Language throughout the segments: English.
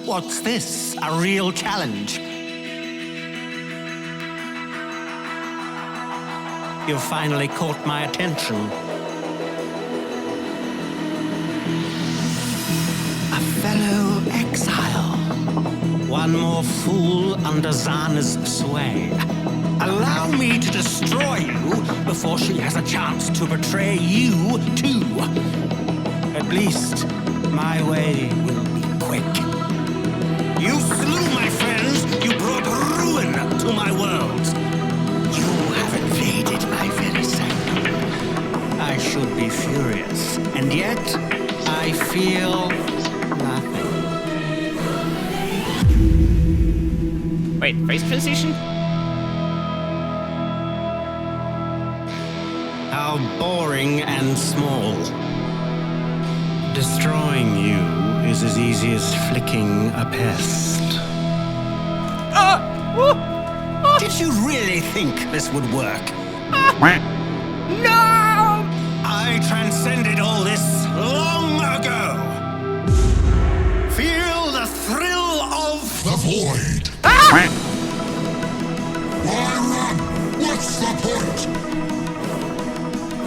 What's this? A real challenge? You've finally caught my attention. A fellow exile. One more fool under Zana's sway. Allow me to destroy you before she has a chance to betray you, too. At least, my way will be quick. You slew my friends. You brought ruin to my world. You have invaded my very sanctum. I should be furious, and yet I feel nothing. Wait, face transition? How boring and small. Destroying you is as easy as flicking a pest. Did you really think this would work? No! I transcended all this long ago. Feel the thrill of The void. Why run? What's the point?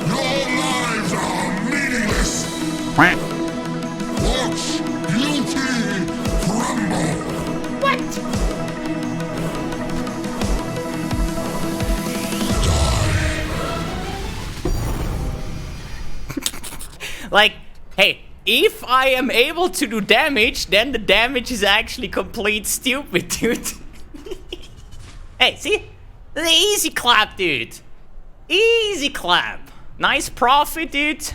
Your lives are meaningless. Watch beauty crumble. What? Like, hey, if I am able to do damage, then the damage is actually complete stupid, dude. Hey, see? The easy clap, dude. Easy clap. Nice profit, dude.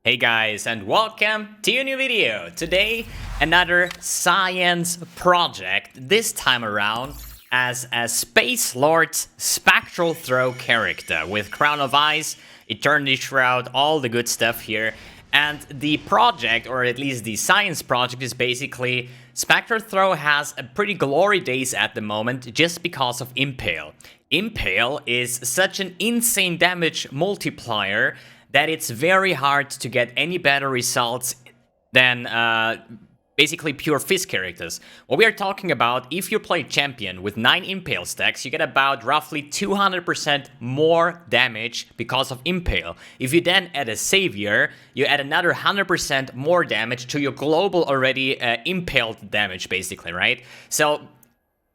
Hey guys, and welcome to a new video. Today, another science project, this time around as a Space Lord's Spectral Throw character with Crown of Ice, Eternity Shroud, all the good stuff here. And the project, or at least the science project, is basically Spectral Throw has a pretty glory days at the moment just because of Impale. Impale is such an insane damage multiplier that it's very hard to get any better results than basically pure Fizz characters. What we are talking about, if you play champion with 9 Impale stacks, you get about roughly 200% more damage because of Impale. If you then add a Savior, you add another 100% more damage to your global already impaled damage, basically, right? So,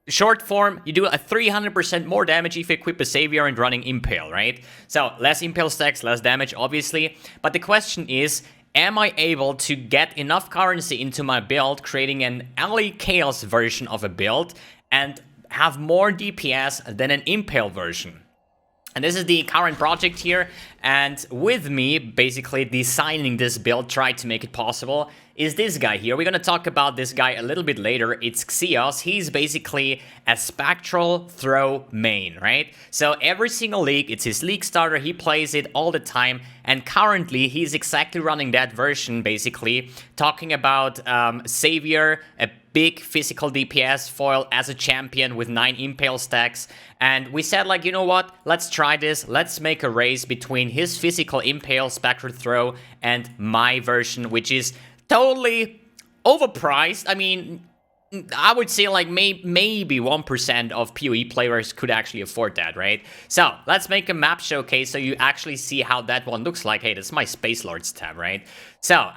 short form, you do a 300% more damage if you equip a Savior and running Impale, right? So, less Impale stacks, less damage, obviously. But the question is, am I able to get enough currency into my build, creating an LA Chaos version of a build, and have more DPS than an Impale version? And this is the current project here, and with me, basically designing this build, try to make it possible, is this guy here. We're gonna talk about this guy a little bit later. It's Xeos. He's basically a Spectral Throw main, right? So every single league, it's his league starter, he plays it all the time, and currently he's exactly running that version, basically, talking about Savior, a big physical DPS foil as a champion with 9 Impale stacks. And we said, like, you know what, let's try this, let's make a race between his physical Impale Spectral Throw and my version, which is totally overpriced. I mean, I would say like maybe 1% of PoE players could actually afford that, right? So let's make a map showcase so you actually see how that one looks like. Hey, that's my Space Lords tab, right? So,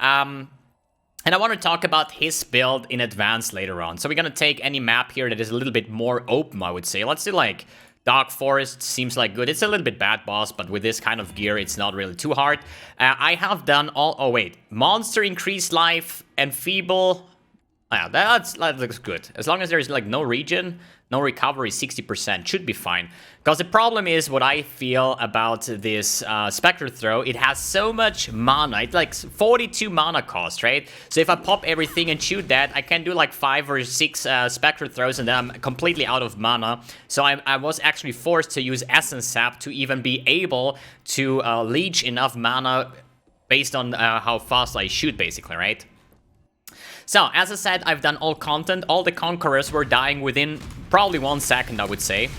and I want to talk about his build in advance later on. So we're going to take any map here that is a little bit more open, I would say. Let's do like Dark Forest, seems like good. It's a little bit bad boss, but with this kind of gear, it's not really too hard. I have done all... Oh, wait. Monster increased life and feeble... Yeah, that looks good. As long as there's like no regen, no recovery, 60% should be fine. Because the problem is what I feel about this Spectral Throw, it has so much mana. It's like 42 mana cost, right? So if I pop everything and shoot that, I can do like 5 or 6 Spectral Throws and then I'm completely out of mana. So I was actually forced to use Essence Sap to even be able to leech enough mana based on how fast I shoot, basically, right? So, as I said, I've done all content. All the Conquerors were dying within probably 1 second, I would say.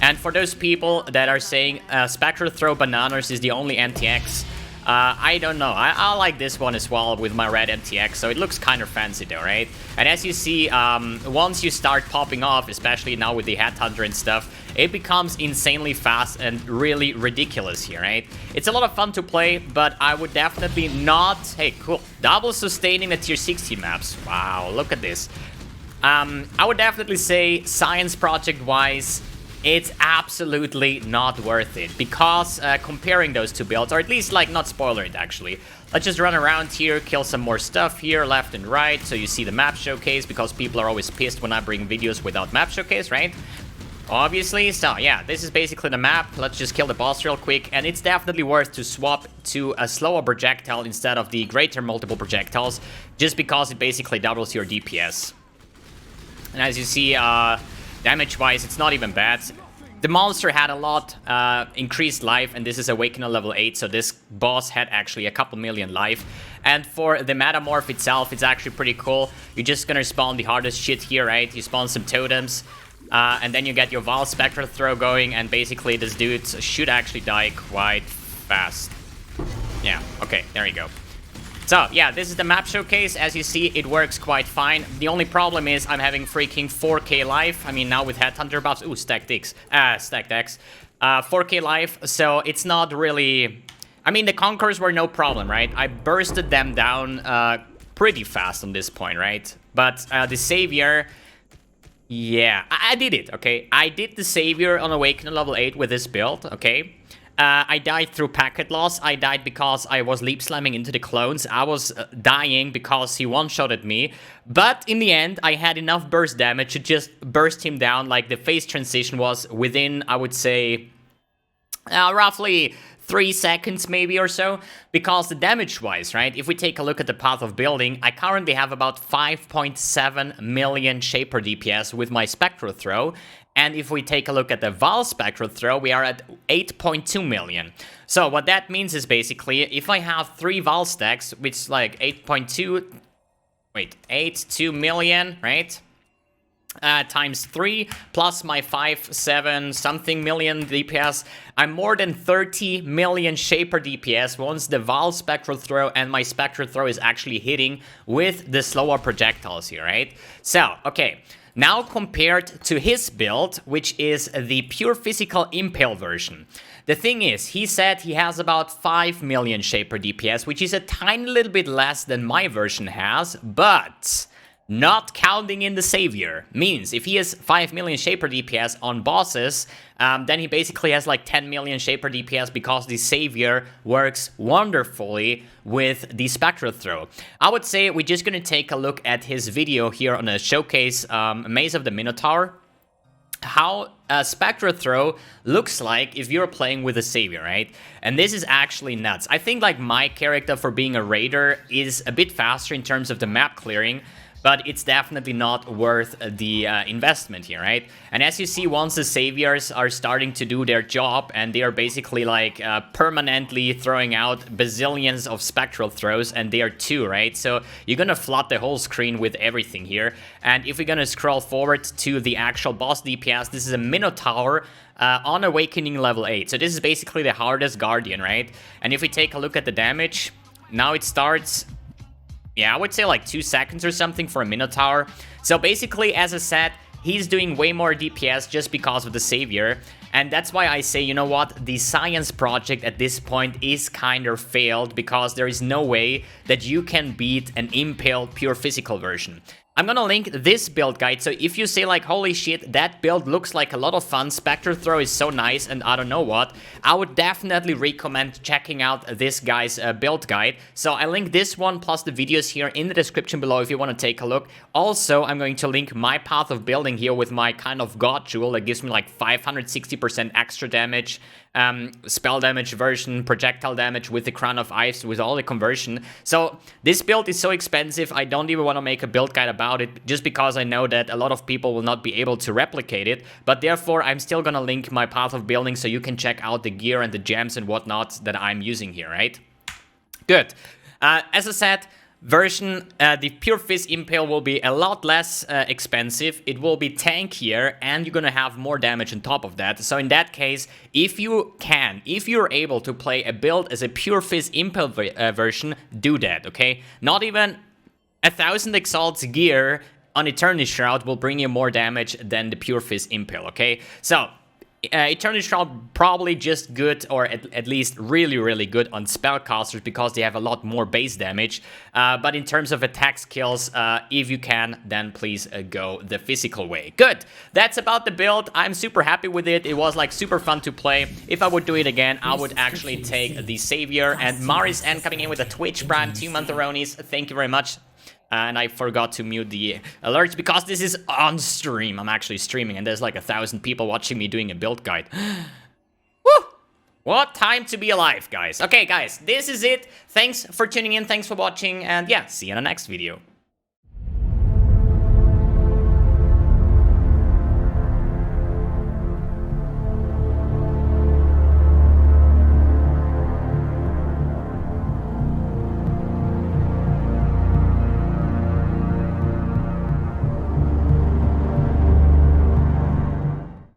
And for those people that are saying Spectral Throw Bananas is the only MTX, I don't know. I like this one as well with my red MTX, so it looks kind of fancy though, right? And as you see, once you start popping off, especially now with the Headhunter and stuff, it becomes insanely fast and really ridiculous here, right? It's a lot of fun to play, but I would definitely not... Hey, cool. Double sustaining the tier 16 maps. Wow, look at this. I would definitely say, science project-wise, it's absolutely not worth it, because comparing those two builds, or at least, like, not spoiler it, actually. Let's just run around here, kill some more stuff here, left and right, so you see the map showcase, because people are always pissed when I bring videos without map showcase, right? Obviously, so yeah, this is basically the map. Let's just kill the boss real quick, and it's definitely worth to swap to a slower projectile instead of the greater multiple projectiles, just because it basically doubles your DPS. And as you see, damage-wise, it's not even bad. The monster had a lot increased life, and this is Awakener level 8, so this boss had actually a couple million life. And for the Metamorph itself, it's actually pretty cool. You're just gonna spawn the hardest shit here, right? You spawn some totems, and then you get your Val Spectral Throw going, and basically this dude should actually die quite fast. Yeah, okay, there you go. So, yeah, this is the map showcase. As you see, it works quite fine. The only problem is I'm having freaking 4k life. I mean, now with Headhunter buffs... Ooh, stacked X. 4k life, so it's not really... I mean, the Conquerors were no problem, right? I bursted them down pretty fast on this point, right? But the Savior... Yeah, I did it, okay? I did the Savior on Awakener level 8 with this build, okay? I died through packet loss. I died because I was leap slamming into the clones. I was dying because he one-shotted me. But in the end, I had enough burst damage to just burst him down. Like, the phase transition was within, I would say, roughly 3 seconds maybe or so, because the damage-wise, right, if we take a look at the path of building, I currently have about 5.7 million Shaper DPS with my Spectral Throw, and if we take a look at the Val Spectral Throw, we are at 8.2 million. So what that means is basically, if I have 3 Val stacks, which is like 8.2 million, right? Times 3 plus my 5.7 something million DPS, I'm more than 30 million Shaper DPS once the Val Spectral Throw and my Spectral Throw is actually hitting with the slower projectiles here, right? So, okay, now compared to his build, which is the pure physical Impale version. The thing is, he said he has about 5 million Shaper DPS, which is a tiny little bit less than my version has, but... not counting in the Savior. Means if he has 5 million Shaper DPS on bosses, then he basically has like 10 million Shaper DPS because the Savior works wonderfully with the Spectral Throw. I would say we're just gonna take a look at his video here on a showcase, Maze of the Minotaur. How a Spectral Throw looks like if you're playing with a Savior, right? And this is actually nuts. I think like my character for being a Raider is a bit faster in terms of the map clearing, but it's definitely not worth the investment here, right? And as you see, once the Saviors are starting to do their job, and they are basically like permanently throwing out bazillions of Spectral Throws, and they are 2, right? So you're gonna flood the whole screen with everything here. And if we're gonna scroll forward to the actual boss DPS, this is a Minotaur on Awakening level 8. So this is basically the hardest Guardian, right? And if we take a look at the damage, now it starts... yeah, I would say like 2 seconds or something for a Minotaur. So basically, as I said, he's doing way more DPS just because of the Savior. And that's why I say, you know what, the science project at this point is kind of failed, because there is no way that you can beat an Impale pure physical version. I'm gonna link this build guide, so if you say like, holy shit, that build looks like a lot of fun, Spectral Throw is so nice, and I don't know what, I would definitely recommend checking out this guy's build guide. So I link this one plus the videos here in the description below if you want to take a look. Also, I'm going to link my path of building here with my kind of god jewel that gives me like 560% extra damage, spell damage version, projectile damage with the Crown of Ice, with all the conversion. So this build is so expensive, I don't even want to make a build guide about it, just because I know that a lot of people will not be able to replicate it. But therefore, I'm still gonna link my path of building so you can check out the gear and the gems and whatnot that I'm using here, right? Good. As I said, version, the Pure Fizz Impale will be a lot less expensive. It will be tankier, and you're gonna have more damage on top of that. So in that case, if you're able to play a build as a Pure Fizz Impale version, do that, okay? Not even 1000 Exalt's gear on Eternity Shroud will bring you more damage than the Pure Fizz Impale, okay? So, Eternity Shroud probably just good, or at least really, really good on spellcasters because they have a lot more base damage. But in terms of attack skills, if you can, then please go the physical way. Good. That's about the build. I'm super happy with it. It was like super fun to play. If I would do it again, I would actually take the Savior. And Maris N coming in with a Twitch Prime 2 month-ronis. Thank you very much. And I forgot to mute the alerts because this is on stream. I'm actually streaming and there's like 1,000 people watching me doing a build guide. Woo! What time to be alive, guys. Okay, guys, this is it. Thanks for tuning in. Thanks for watching. And yeah, see you in the next video.